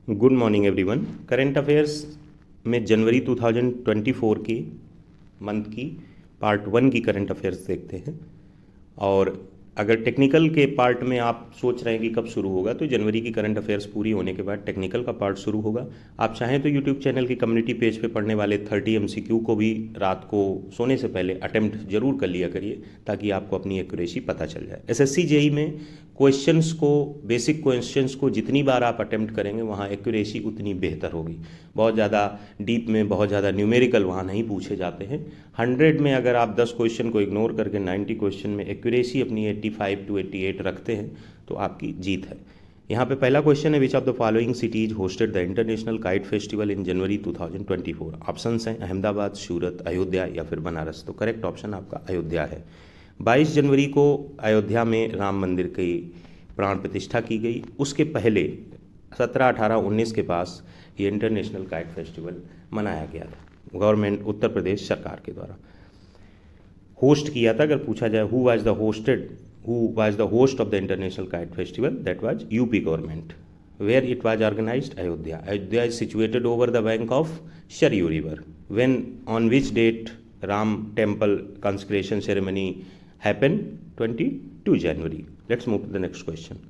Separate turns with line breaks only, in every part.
Good morning everyone. Current affairs में जनवरी 2024 के month की पार्ट 1 की करंट अफेयर्स देखते हैं। और अगर टेक्निकल के पार्ट में आप सोच रहे हैं कि कब शुरू होगा, तो जनवरी की करंट अफेयर्स पूरी होने के बाद टेक्निकल का पार्ट शुरू होगा। आप चाहें तो यूट्यूब चैनल की कम्युनिटी पेज पे पढ़ने वाले 30 MCQ को भी रात को सोने से पहले अटेम्प्ट जरूर कर लिया करिए, ताकि आपको अपनी एक्यूरेसी पता चल जाए। SSC JEE में क्वेश्चंस को, बेसिक क्वेश्चंस को जितनी बार आप अटेम्प्ट करेंगे वहाँ एक्यूरेसी उतनी बेहतर होगी। बहुत ज़्यादा डीप में, बहुत ज़्यादा न्यूमेरिकल वहाँ नहीं पूछे जाते हैं। 100 में अगर आप 10 क्वेश्चन को इग्नोर करके 90 क्वेश्चन में एक्यूरेसी अपनी 85 to 88 रखते हैं तो आपकी जीत है। यहाँ पे पहला क्वेश्चन है, which of the following cities hosted the international kite festival in January 2024। Options हैं अहमदाबाद, सूरत, अयोध्या या फिर बनारस। तो करेक्ट ऑप्शन आपका अयोध्या है। 22 जनवरी को अयोध्या में राम मंदिर की प्राण प्रतिष्ठा की गई। उसके पहले 17, 18, 19 के पास ये इंटरनेशनल काइट फेस्टिवल मनाया गया था। गवर्नमेंट उत्तर प्रदेश सरकार के द्वारा होस्ट किया था। अगर पूछा जाए who was the host of the international kite festival, that was UP government. Where it was organised, Ayodhya. Ayodhya is situated over the bank of Saryu river. When, on which date Ram temple consecration ceremony happened? 22 January. Let's move to the next question.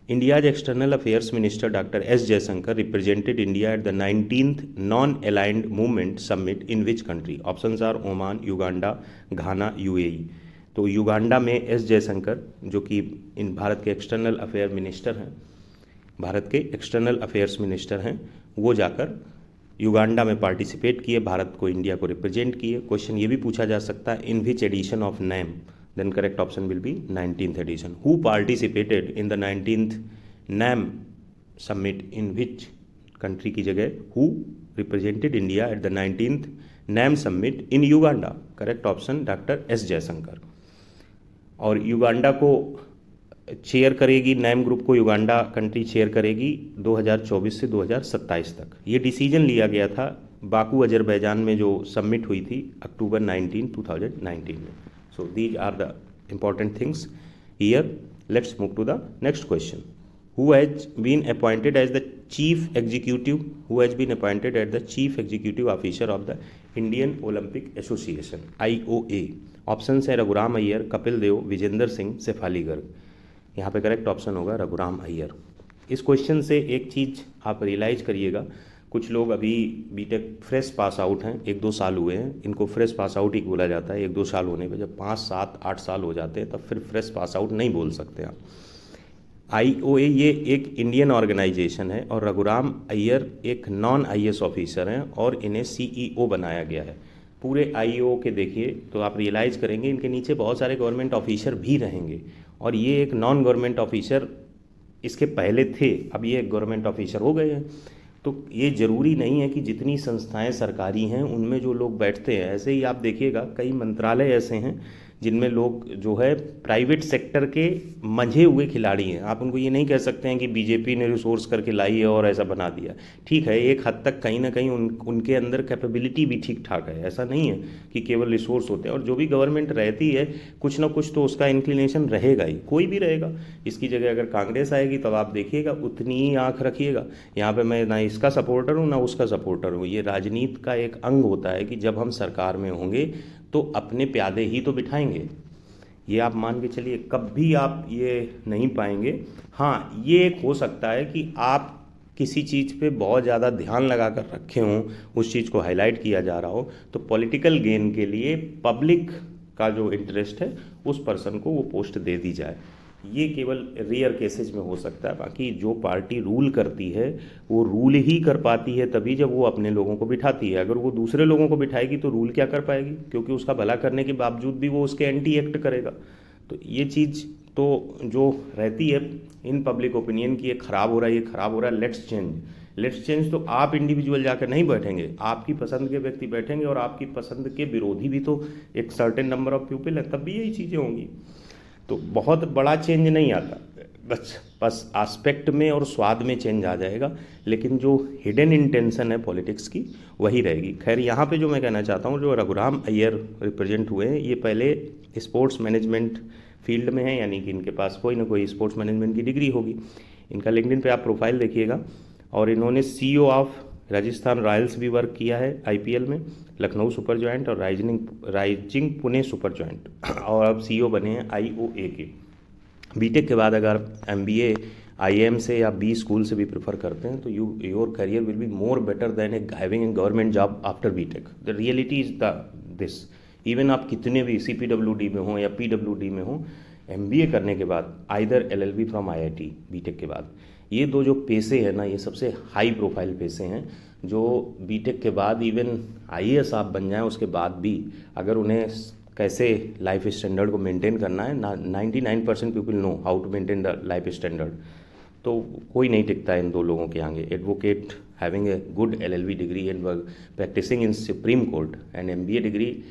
India's External Affairs Minister Dr. S. Jaishankar represented India at the 19th Non-Aligned Movement Summit in which country? Options are Oman, Uganda, Ghana, UAE. तो Uganda में S Jaishankar, जो कि इन भारत के external affair minister हैं, भारत के external affairs minister हैं, वो जाकर युगांडा में पार्टिसिपेट किए, भारत को, इंडिया को रिप्रेजेंट किए। क्वेश्चन ये भी पूछा जा सकता है, in which edition of NAM, then correct option will be 19th edition. Who participated in the 19th NAM summit in which country की जगह who represented India at the 19th NAM summit in Uganda? Correct option doctor S Jaishankar. और Uganda को chair करेगी, NAM group को Uganda country chair करेगी 2024 से 2027 तक। ये डिसीजन लिया गया था बाकू अजरबैजान में जो सबमिट हुई थी अक्टूबर 19, 2019 में। So these are the important things here. Let's move to the next question. Who has been appointed as the chief executive? Who has been appointed as the chief executive officer of the Indian Olympic Association (IOA)? Options है रघुराम अय्यर, कपिल देव, विजेंद्र सिंह, शेफाली गर्ग। यहाँ पे correct option होगा रघुराम अय्यर। इस question से एक चीज़ आप realise करिएगा, कुछ लोग अभी बीटेक फ्रेश पास आउट हैं, 1-2 साल हुए हैं, इनको फ्रेश पास आउट ही बोला जाता है। 1-2 साल होने पे जब 5, 7, 8 साल हो जाते हैं तब फिर फ्रेश पास आउट नहीं बोल सकते आप। IOA ये एक इंडियन ऑर्गेनाइजेशन है और रघुराम अय्यर एक नॉन IAS ऑफिसर हैं और इन्हें CEO बनाया गया है। पूरे IOA के देखिए तो आप रियलाइज़ करेंगे इनके नीचे बहुत सारे गवर्नमेंट ऑफिसर भी रहेंगे, और ये एक नॉन गवर्नमेंट ऑफिसर इसके पहले थे, अब ये एक गवर्नमेंट ऑफिसर हो गए हैं। तो ये ज़रूरी नहीं है कि जितनी संस्थाएं सरकारी हैं उनमें जो लोग बैठते हैं, ऐसे ही आप देखिएगा कई मंत्रालय ऐसे हैं जिनमें लोग जो है प्राइवेट सेक्टर के मंझे हुए खिलाड़ी हैं। आप उनको ये नहीं कह सकते हैं कि बीजेपी ने रिसोर्स करके लाई है और ऐसा बना दिया। ठीक है, एक हद तक कहीं ना कहीं उनके अंदर कैपेबिलिटी भी ठीक ठाक है, ऐसा नहीं है कि केवल रिसोर्स होते हैं। और जो भी गवर्नमेंट रहती है कुछ ना कुछ तो उसका इंक्लिनेशन रहेगा ही, कोई भी रहेगा। इसकी जगह अगर कांग्रेस आएगी तब आप देखिएगा उतनी ही आँख रखिएगा। यहाँ पर मैं ना इसका सपोर्टर हूँ ना उसका सपोर्टर हूँ। ये राजनीति का एक अंग होता है कि जब हम सरकार में होंगे तो अपने प्यादे ही तो बिठाएंगे। ये आप मान के चलिए, कभी आप ये नहीं पाएंगे। हाँ, ये एक हो सकता है कि आप किसी चीज़ पे बहुत ज़्यादा ध्यान लगा कर रखे हों, उस चीज़ को हाईलाइट किया जा रहा हो, तो पॉलिटिकल गेन के लिए पब्लिक का जो इंटरेस्ट है उस पर्सन को वो पोस्ट दे दी जाए। ये केवल रेयर केसेज में हो सकता है। बाकी जो पार्टी रूल करती है वो रूल ही कर पाती है तभी जब वो अपने लोगों को बिठाती है। अगर वो दूसरे लोगों को बिठाएगी तो रूल क्या कर पाएगी, क्योंकि उसका भला करने के बावजूद भी वो उसके एंटी एक्ट करेगा। तो ये चीज़ तो जो रहती है इन पब्लिक ओपिनियन की, ये ख़राब हो रहा है, ये ख़राब हो रहा है, लेट्स चेंज। तो आप इंडिविजुअल जाकर नहीं बैठेंगे, आपकी पसंद के व्यक्ति बैठेंगे और आपकी पसंद के विरोधी भी तो एक सर्टेन नंबर ऑफ पीपल है, तब भी यही चीज़ें होंगी। तो बहुत बड़ा चेंज नहीं आता, बस एस्पेक्ट में और स्वाद में चेंज आ जाएगा, लेकिन जो हिडन इंटेंशन है पॉलिटिक्स की वही रहेगी। खैर, यहाँ पे जो मैं कहना चाहता हूँ, जो रघुराम अय्यर रिप्रेजेंट हुए हैं, ये पहले स्पोर्ट्स मैनेजमेंट फील्ड में है, यानी कि इनके पास कोई ना कोई स्पोर्ट्स मैनेजमेंट की डिग्री होगी। इनका लिंक्डइन पे आप प्रोफाइल देखिएगा, और इन्होंने CEO ऑफ राजस्थान रॉयल्स भी वर्क किया है IPL में, लखनऊ सुपर जॉइंट और राइजिंग पुणे सुपर जॉइंट, और अब CEO बने हैं IOA के। बीटेक के बाद अगर MBA IIM से या B स्कूल से भी प्रेफर करते हैं तो your career will be more better than having a government job after BTech. The reality is this. Even आप कितने भी CPWD में हो या PWD में हो, MBA करने के बाद either LLB from IIT BTech के बाद, ये दो जो पेशे हैं ना, ये सबसे हाई प्रोफाइल पेशे हैं, जो बीटेक के बाद इवन IAS आप बन जाएं उसके बाद भी अगर उन्हें कैसे लाइफ स्टैंडर्ड को मेंटेन करना है, 99% people know how to maintain the life standard, तो कोई नहीं टिकता इन दो लोगों के आगे। Advocate having a good LLB degree and practising in Supreme Court and MBA degree,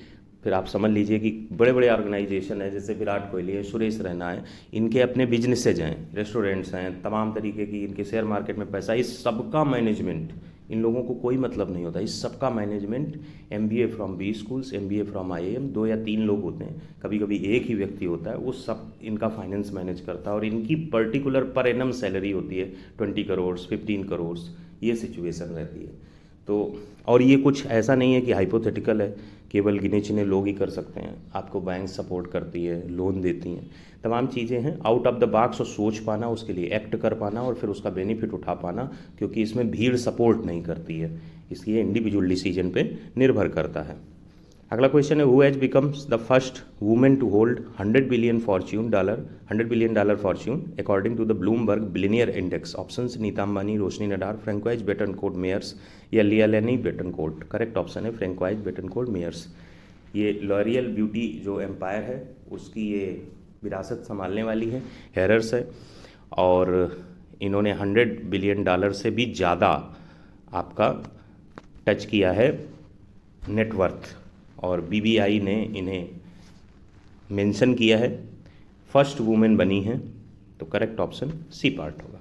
फिर आप समझ लीजिए कि बड़े बड़े ऑर्गेनाइजेशन है जैसे विराट कोहली है, सुरेश रैना है, इनके अपने बिजनेसेज हैं, रेस्टोरेंट्स हैं, तमाम तरीके की इनके शेयर मार्केट में पैसा, इस सबका मैनेजमेंट इन लोगों को कोई मतलब नहीं होता। इस सबका management MBA from B schools, MBA from IIM, 2 या 3 लोग होते हैं, कभी कभी एक ही व्यक्ति होता है, वो सब इनका फाइनेंस मैनेज करता है, और इनकी पर्टिकुलर पर एनम सैलरी होती है 20 करोड़ 15 करोड़, ये सिचुएशन रहती है। तो और ये कुछ ऐसा नहीं है कि हाइपोथेटिकल है, केवल गिने चुने लोग ही कर सकते हैं। आपको बैंक सपोर्ट करती है, लोन देती हैं, तमाम चीज़ें हैं। आउट ऑफ द बॉक्स और सोच पाना, उसके लिए एक्ट कर पाना और फिर उसका बेनिफिट उठा पाना, क्योंकि इसमें भीड़ सपोर्ट नहीं करती है, इसलिए इंडिविजुअल डिसीजन पे निर्भर करता है। अगला क्वेश्चन है, who has becomes the first women to hold $100 billion fortune according to the Bloomberg billionaire index. Options Nita Ambani, Roshni Nadar, Francoise Bettencourt Meyers या लियालेनी बेटनकोर्ट। करेक्ट ऑप्शन है फ्रैंकोइज बेटनकोर्ट मेयर्स। ये लॉरियल ब्यूटी जो एम्पायर है उसकी ये विरासत संभालने वाली है, हेरर्स है, और इन्होंने $100 बिलियन से भी ज़्यादा आपका टच किया है नेटवर्थ, और BBI ने इन्हें मेंशन किया है, फर्स्ट वुमेन बनी है, तो करेक्ट ऑप्शन C पार्ट होगा।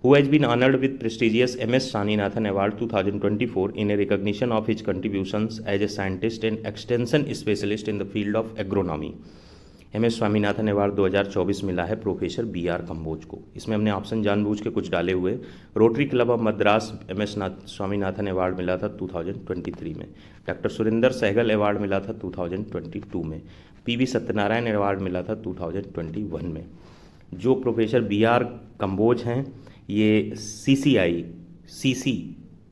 Who has been honoured with prestigious MS Swaminathan award 2024 in a recognition of his contributions as a scientist and extension specialist in the field of agronomy. MS Swaminathan award 2024 मिला है professor BR Kamboj को। इसमें हमने option जानबूझ के कुछ डाले हुए। Rotary club of Madras MS Swaminathan award मिला था 2023 में। डॉक्टर सुरेंद्र सहगल अवार्ड मिला था 2022 में। PV सत्यनारायण अवार्ड मिला था 2021 में। जो प्रोफेसर BR कंबोज हैं ये CC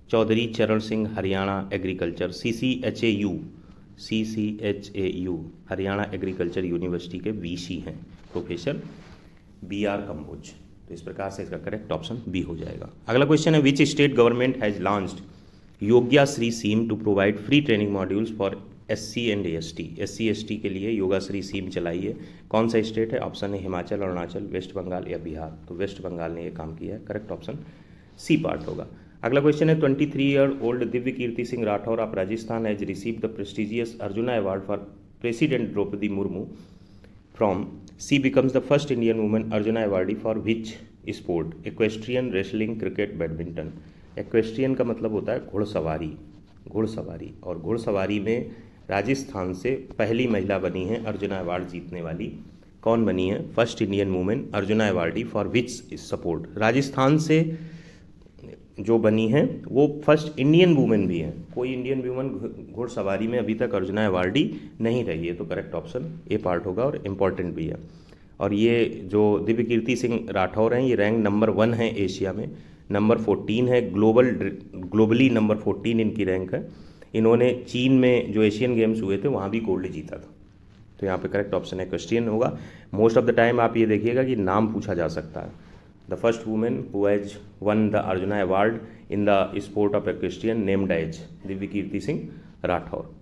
चौधरी चरण Singh Haryana agriculture CCHAU Haryana agriculture university के VC हैं प्रोफेसर BR कंबोज। तो इस प्रकार से इसका करेक्ट ऑप्शन B हो जाएगा। अगला क्वेश्चन है, which state government has launched Yogya Shri scheme to provide free training modules for SC and SC ST के लिए योगा श्री स्कीम चलाई है। कौन सा स्टेट है? ऑप्शन है हिमाचल, अरुणाचल, वेस्ट बंगाल या बिहार। तो वेस्ट बंगाल ने ये काम किया है, करेक्ट ऑप्शन C पार्ट होगा। अगला क्वेश्चन है, 23 year old Divya Kirti Singh Rathore of Rajasthan has receive the prestigious Arjuna award for president Draupadi Murmu from she becomes the first Indian women Arjuna awardee for which sport? Equestrian, wrestling, cricket, badminton. Equestrian का मतलब होता है घुड़सवारी, और घुड़सवारी में राजस्थान से पहली महिला बनी है अर्जुना अवार्ड जीतने वाली। कौन बनी है? First Indian women Arjuna awardee for which support. Rajasthan से जो बनी है वो फर्स्ट इंडियन वुमेन भी है। कोई इंडियन वुमेन घुड़सवारी में अभी तक अर्जुना अवार्डी नहीं रही है, तो करेक्ट ऑप्शन A पार्ट होगा और इम्पॉर्टेंट भी है। और ये जो दिव्य कीर्ति सिंह राठौर हैं ये रैंक नंबर 1 है एशिया में, नंबर 14 है ग्लोबली नंबर 14 इनकी रैंक है। इन्होंने चीन में जो एशियन गेम्स हुए थे वहाँ भी गोल्ड जीता था। तो यहाँ पे करेक्ट ऑप्शन है क्वेश्चन होगा। मोस्ट ऑफ द टाइम आप ये देखिएगा कि नाम पूछा जा सकता है। The first women who has won the Arjuna award in the sport of equestrian named as Divya Kirti Singh Rathore.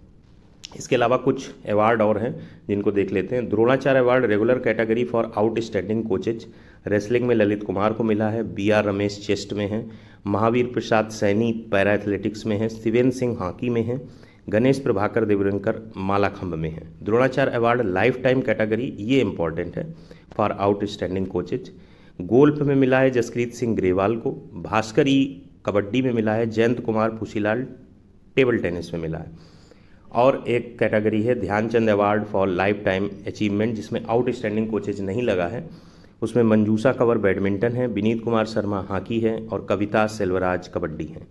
इसके अलावा कुछ अवार्ड और हैं जिनको देख लेते हैं। Dronacharya award regular category for outstanding coaches, wrestling में ललित कुमार को मिला है, BR रमेश चेस्ट में है, महावीर प्रसाद सैनी पैरा एथलेटिक्स में है, शिवेंद्र सिंह हॉकी में है, गणेश प्रभाकर देवरंकर मालाखंब में है। Dronacharya award life time category, ये इंपॉर्टेंट है, फॉर आउटस्टैंडिंग कोचेज। गोल्फ में मिला है जसप्रीत सिंह ग्रेवाल को, भास्कर ई कबड्डी में मिला है, जयंत कुमार फुशीलाल टेबल टेनिस में मिला है। और एक कैटेगरी है Dhyanchand award for lifetime achievement जिसमें आउटस्टैंडिंग कोचेज नहीं लगा है, उसमें मंजूषा कंवर बैडमिंटन है, विनीत कुमार शर्मा हॉकी है और कविता सेल्वराज कबड्डी है।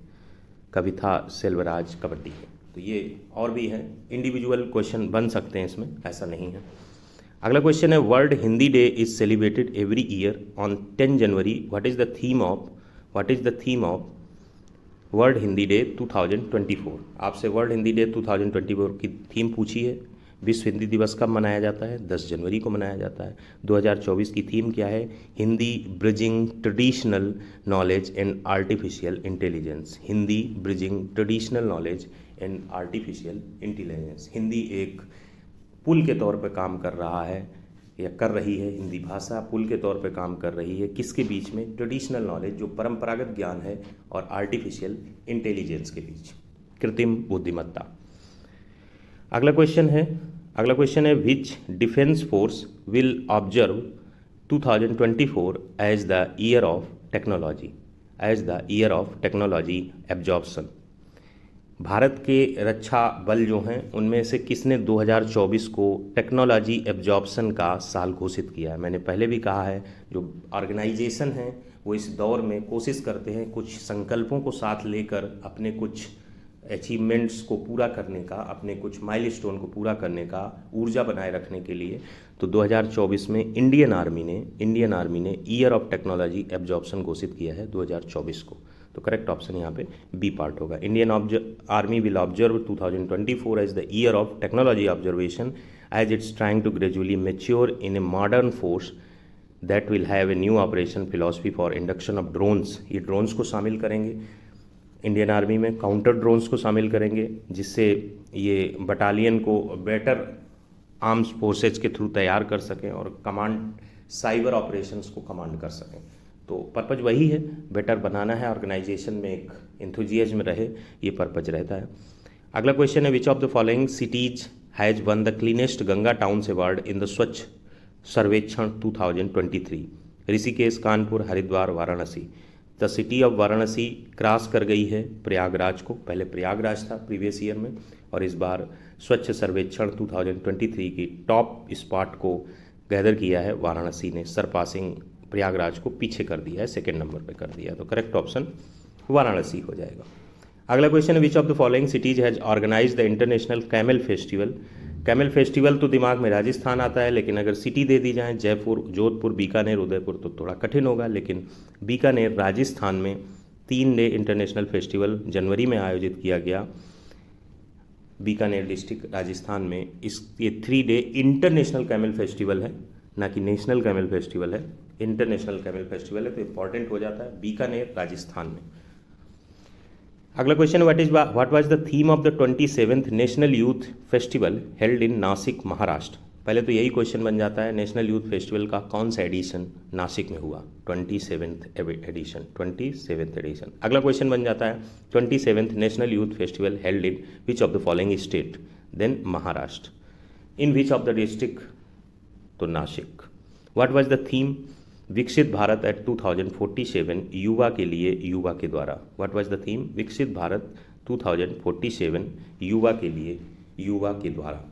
कविता सेल्वराज कबड्डी है। तो ये और भी है, इंडिविजुअल क्वेश्चन बन सकते हैं इसमें, ऐसा नहीं है। अगला क्वेश्चन है, world Hindi day is celebrated every year on 10 January. What is the theme of world Hindi day 2024। आपसे वर्ल्ड हिंदी डे 2024 की थीम पूछी है। विश्व हिंदी दिवस कब मनाया जाता है? 10 जनवरी को मनाया जाता है। 2024 की थीम क्या है? Hindi bridging traditional knowledge and artificial intelligence. Hindi bridging traditional knowledge and artificial intelligence. Hindi एक पुल के तौर पर काम कर रहा है या कर रही है। हिंदी भाषा पुल के तौर पे काम कर रही है किसके बीच में? ट्रेडिशनल नॉलेज, जो परंपरागत ज्ञान है, और आर्टिफिशियल इंटेलिजेंस के बीच, कृत्रिम बुद्धिमत्ता। अगला क्वेश्चन है which defence force will observe 2024 as the year of technology absorption. Bharat के रक्षा बल जो हैं उनमें से किसने 2024 को टेक्नोलॉजी एब्जॉर्प्शन का साल घोषित किया है? मैंने पहले भी कहा है, जो ऑर्गेनाइजेशन हैं वो इस दौर में कोशिश करते हैं कुछ संकल्पों को साथ लेकर अपने कुछ अचीवमेंट्स को पूरा करने का, अपने कुछ माइलस्टोन को पूरा करने का, ऊर्जा बनाए रखने के लिए। तो 2024 में इंडियन आर्मी ने ईयर ऑफ टेक्नोलॉजी एब्जॉर्प्शन घोषित किया है 2024 को। तो करेक्ट ऑप्शन यहाँ पे बी पार्ट होगा। Indian army will observe 2024 as the year of technology observation as it's trying to gradually mature in a modern force that will have a new operation philosophy for induction of drones. ये drones को शामिल करेंगे Indian army में, counter drones को शामिल करेंगे, जिससे ये बटालियन को बेटर आर्म्स फोर्सेज के थ्रू तैयार कर सकें और कमांड साइबर ऑपरेशंस को कमांड कर सकें। तो पर्पज वही है, बेटर बनाना है, ऑर्गेनाइजेशन में एक एंथुजियाज्म रहे, ये पर्पज रहता है। अगला क्वेश्चन है, which of the following cities has one the cleanest Ganga towns award in the स्वच्छ सर्वेक्षण 2023? Rishikesh, Kanpur, Haridwar, Varanasi. The city of Varanasi cross कर गई है प्रयागराज को। पहले प्रयागराज था प्रीवियस ईयर में, और इस बार स्वच्छ सर्वेक्षण 2023 की टॉप स्पॉट को गैदर किया है वाराणसी ने, सरपासिंग प्रयागराज को पीछे कर दिया है, सेकेंड नंबर पे कर दिया। तो करेक्ट ऑप्शन वाराणसी हो जाएगा। अगला क्वेश्चन है, which of the following cities has organise the international camel festival? Camel festival तो दिमाग में राजस्थान आता है, लेकिन अगर सिटी दे दी जाए जयपुर, जोधपुर, बीकानेर, उदयपुर, तो थोड़ा कठिन होगा। लेकिन बीकानेर राजस्थान में 3 डे इंटरनेशनल फेस्टिवल जनवरी में आयोजित किया गया। बीकानेर डिस्ट्रिक्ट राजस्थान में ये 3 डे इंटरनेशनल कैमल फेस्टिवल है, ना कि नेशनल कैमल फेस्टिवल है। इंटरनेशनल कैमल फेस्टिवल है, तो इंपॉर्टेंट हो जाता है बीकानेर राजस्थान में। अगला question, what was the theme of the 27th national youth festival held इन नासिक, महाराष्ट्र? पहले तो यही क्वेश्चन बन जाता है, नेशनल यूथ फेस्टिवल का कौन सा एडिशन नासिक में हुआ? 27th addition. अगला क्वेश्चन बन जाता है, 27th national youth festival held in which of the following state? Then Maharashtra. In which of the district? तो Nashik. What was the theme? Viksit Bharat eight 2047, युवा के लिए, युवा के द्वारा। What was the theme? Viksit Bharat 2047, युवा के लिए, युवा के द्वारा।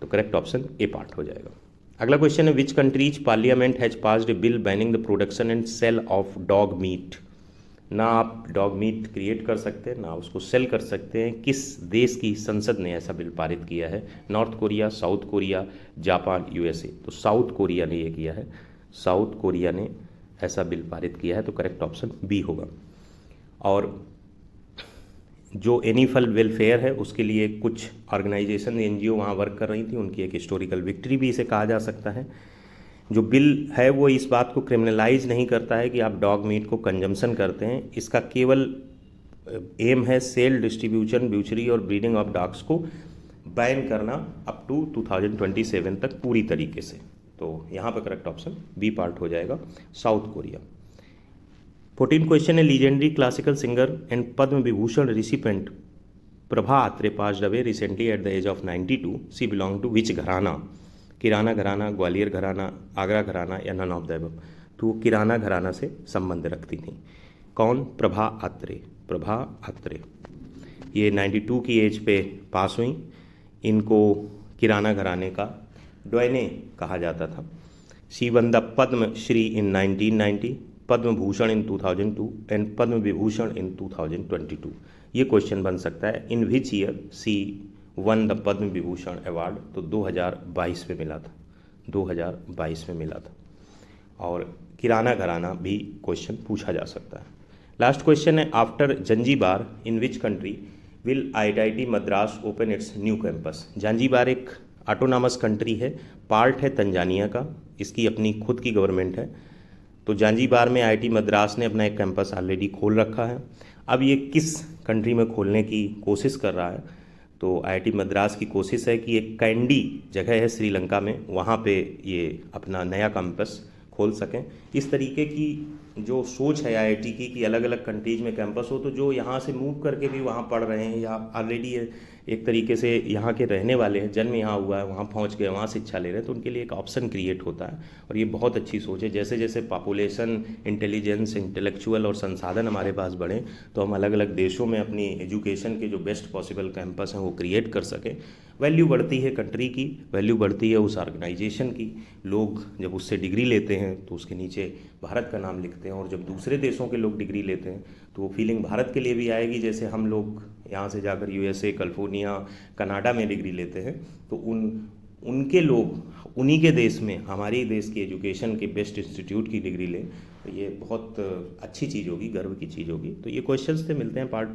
तो करेक्ट ऑप्शन ए पार्ट हो जाएगा। अगला क्वेश्चन है, which country's parliament has passed a bill banning the production and sale of dog meat? ना आप डॉग मीट क्रिएट कर सकते हैं, ना उसको सेल कर सकते हैं। किस देश की संसद ने ऐसा बिल पारित किया है? North Korea, south Korea, Japan, USA. तो साउथ कोरिया ने ये किया है, साउथ कोरिया ने ऐसा बिल पारित किया है। तो करेक्ट ऑप्शन बी होगा। और जो एनिमल वेलफेयर है उसके लिए कुछ ऑर्गेनाइजेशन, एनजीओ वहाँ वर्क कर रही थी, उनकी एक हिस्टोरिकल विक्ट्री भी इसे कहा जा सकता है। जो बिल है वो इस बात को क्रिमिनलाइज नहीं करता है कि आप डॉग मीट को कंजम्पशन करते हैं। इसका केवल एम है सेल, डिस्ट्रीब्यूशन, ब्यूचरी और ब्रीडिंग ऑफ डॉग्स को बैन करना अप टू 2027 तक पूरी तरीके से। तो यहाँ पर करेक्ट ऑप्शन बी पार्ट हो जाएगा, साउथ कोरिया। 14 क्वेश्चन है, legendary classical singer and Padma Vibhushan recipient Prabha Atre passed away recently at the age of 92। She belong to which gharana? Kirana घराना, ग्वालियर घराना, आगरा घराना या नन ऑफ द अबव? तो किराना घराना से संबंध रखती थी। कौन? प्रभा अत्रे। प्रभा अत्रे ये 92 की एज पे पास हुई। इनको किराना घराने का डोयने कहा जाता था। She won the Padma Shri in 1990, Padma Bhushan in 2002 and Padma Vibhushan in 2022। ये क्वेश्चन बन सकता है। In which year she won the Padma Vibhushan award, तो 2022 में मिला था, 2022 में मिला था। और किराना घराना भी क्वेश्चन पूछा जा सकता है। लास्ट क्वेश्चन है, after Zanzibar in which country will IIT Madras open it's new campus. Zanzibar एक ऑटोनॉमस कंट्री है, पार्ट है तंजानिया का, इसकी अपनी खुद की गवर्नमेंट है। तो जंजीबार में IIT मद्रास ने अपना एक कैंपस ऑलरेडी खोल रखा है। अब ये किस कंट्री में खोलने की कोशिश कर रहा है, तो IIT मद्रास की कोशिश है कि एक कैंडी जगह है श्रीलंका में, वहाँ पे ये अपना नया कैंपस खोल सकें। इस तरीके की जो सोच है IIT की कि अलग अलग कंट्रीज में कैंपस हो, तो जो यहाँ से मूव करके भी वहाँ पढ़ रहे हैं या ऑलरेडी एक तरीके से यहाँ के रहने वाले हैं, जन्म यहाँ हुआ है, वहाँ पहुँच गए, वहाँ शिक्षा ले रहे हैं, तो उनके लिए एक ऑप्शन क्रिएट होता है। और ये बहुत अच्छी सोच है। जैसे जैसे पॉपुलेशन, इंटेलिजेंस, इंटेलेक्चुअल और संसाधन हमारे पास बढ़े, तो हम अलग अलग देशों में अपनी एजुकेशन के जो बेस्ट पॉसिबल कैंपस हैं वो क्रिएट कर सकें। वैल्यू बढ़ती है कंट्री की, वैल्यू बढ़ती है उस ऑर्गेनाइजेशन की। लोग जब उससे डिग्री लेते हैं तो उसके नीचे भारत का नाम लिखते हैं, और जब दूसरे देशों के लोग डिग्री लेते हैं तो वो फीलिंग भारत के लिए भी आएगी। जैसे हम लोग यहाँ से जाकर USA, कैलिफोर्निया, कनाडा में डिग्री लेते हैं, तो उनके लोग उन्हीं के देश में हमारे देश की एजुकेशन के बेस्ट इंस्टीट्यूट की डिग्री लें, तो ये बहुत अच्छी चीज़ होगी, गर्व की चीज़ होगी। तो ये क्वेश्चंस थे, मिलते हैं पार्ट 2।